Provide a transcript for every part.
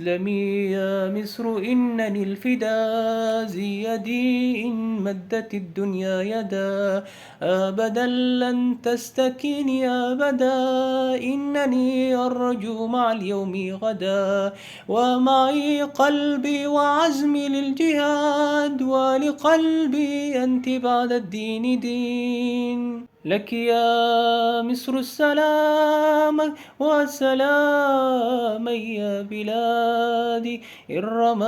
واسلمي يا مصر إنني الفدا ذي يدي إن مدت الدنيا يدا أبدا لن تستكيني أبدا إنني أرجو مع اليوم غدا ومعي قلبي وعزمي للجهاد ولقلبي أنت بعد الدين دين لك يا مصر السلام وسلاما يا بلادي إن رمى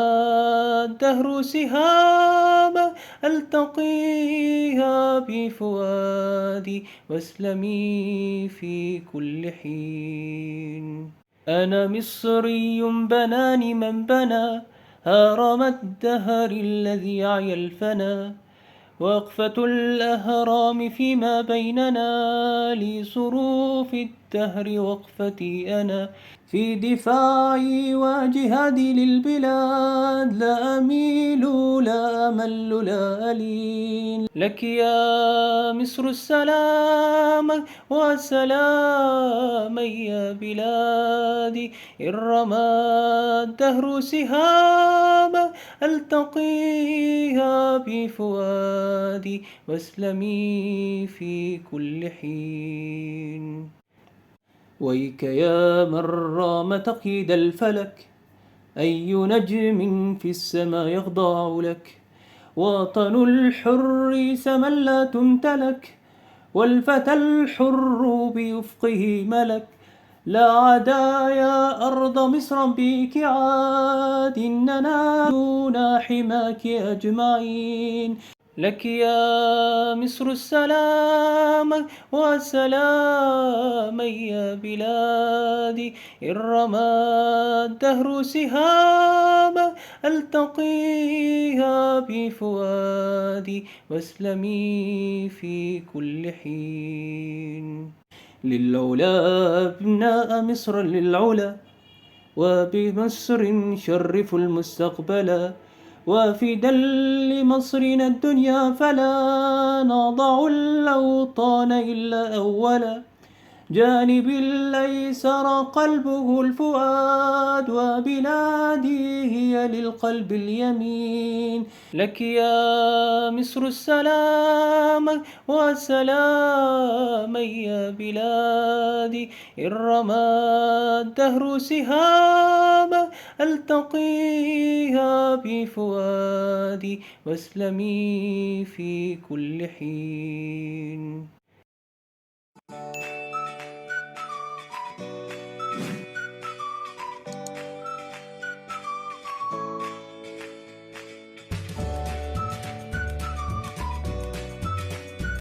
الدهر سهاما ألتقيها بفؤادي واسلمي في كل حين أنا مصري بناني من بنى هرم الدهر الذي عيا الفنا وقفة الأهرام فيما بيننا لصروف الدهر وقفتي أنا في دفاعي وجهادي للبلاد لا أميل لا أمل لا ألين لك يا مصر السلام وسلاما يا بلادي إن رمى الدهر سهاما ألتقيها بفؤادي واسلمي في كل حين ويك يا من رام تقييد الفلك أي نجم في السماء يخضع لك وطن الحر سما لا تمتلك والفتى الحر بيفقه ملك لا عدا يا أرض مصر بك عاد إننا دون حماك أجمعين لك يا مصر السلام وسلاما يا بلادي إن رمى الدهر سهاما ألتقيها بفؤادي واسلمي في كل حين للعلا أبناء مصر للعلا وبمصر شرفوا المستقبلا وفدا لمصرنا الدنيا فلا نضع الأوطان إلا أولا جانب الأيسر قلبه الفؤاد وبلادي هي للقلب اليمين لك يا مصر السلام وسلاما يا بلادي إن رمى الدهر سهاما ألتقيها بفؤادي واسلمي في كل حين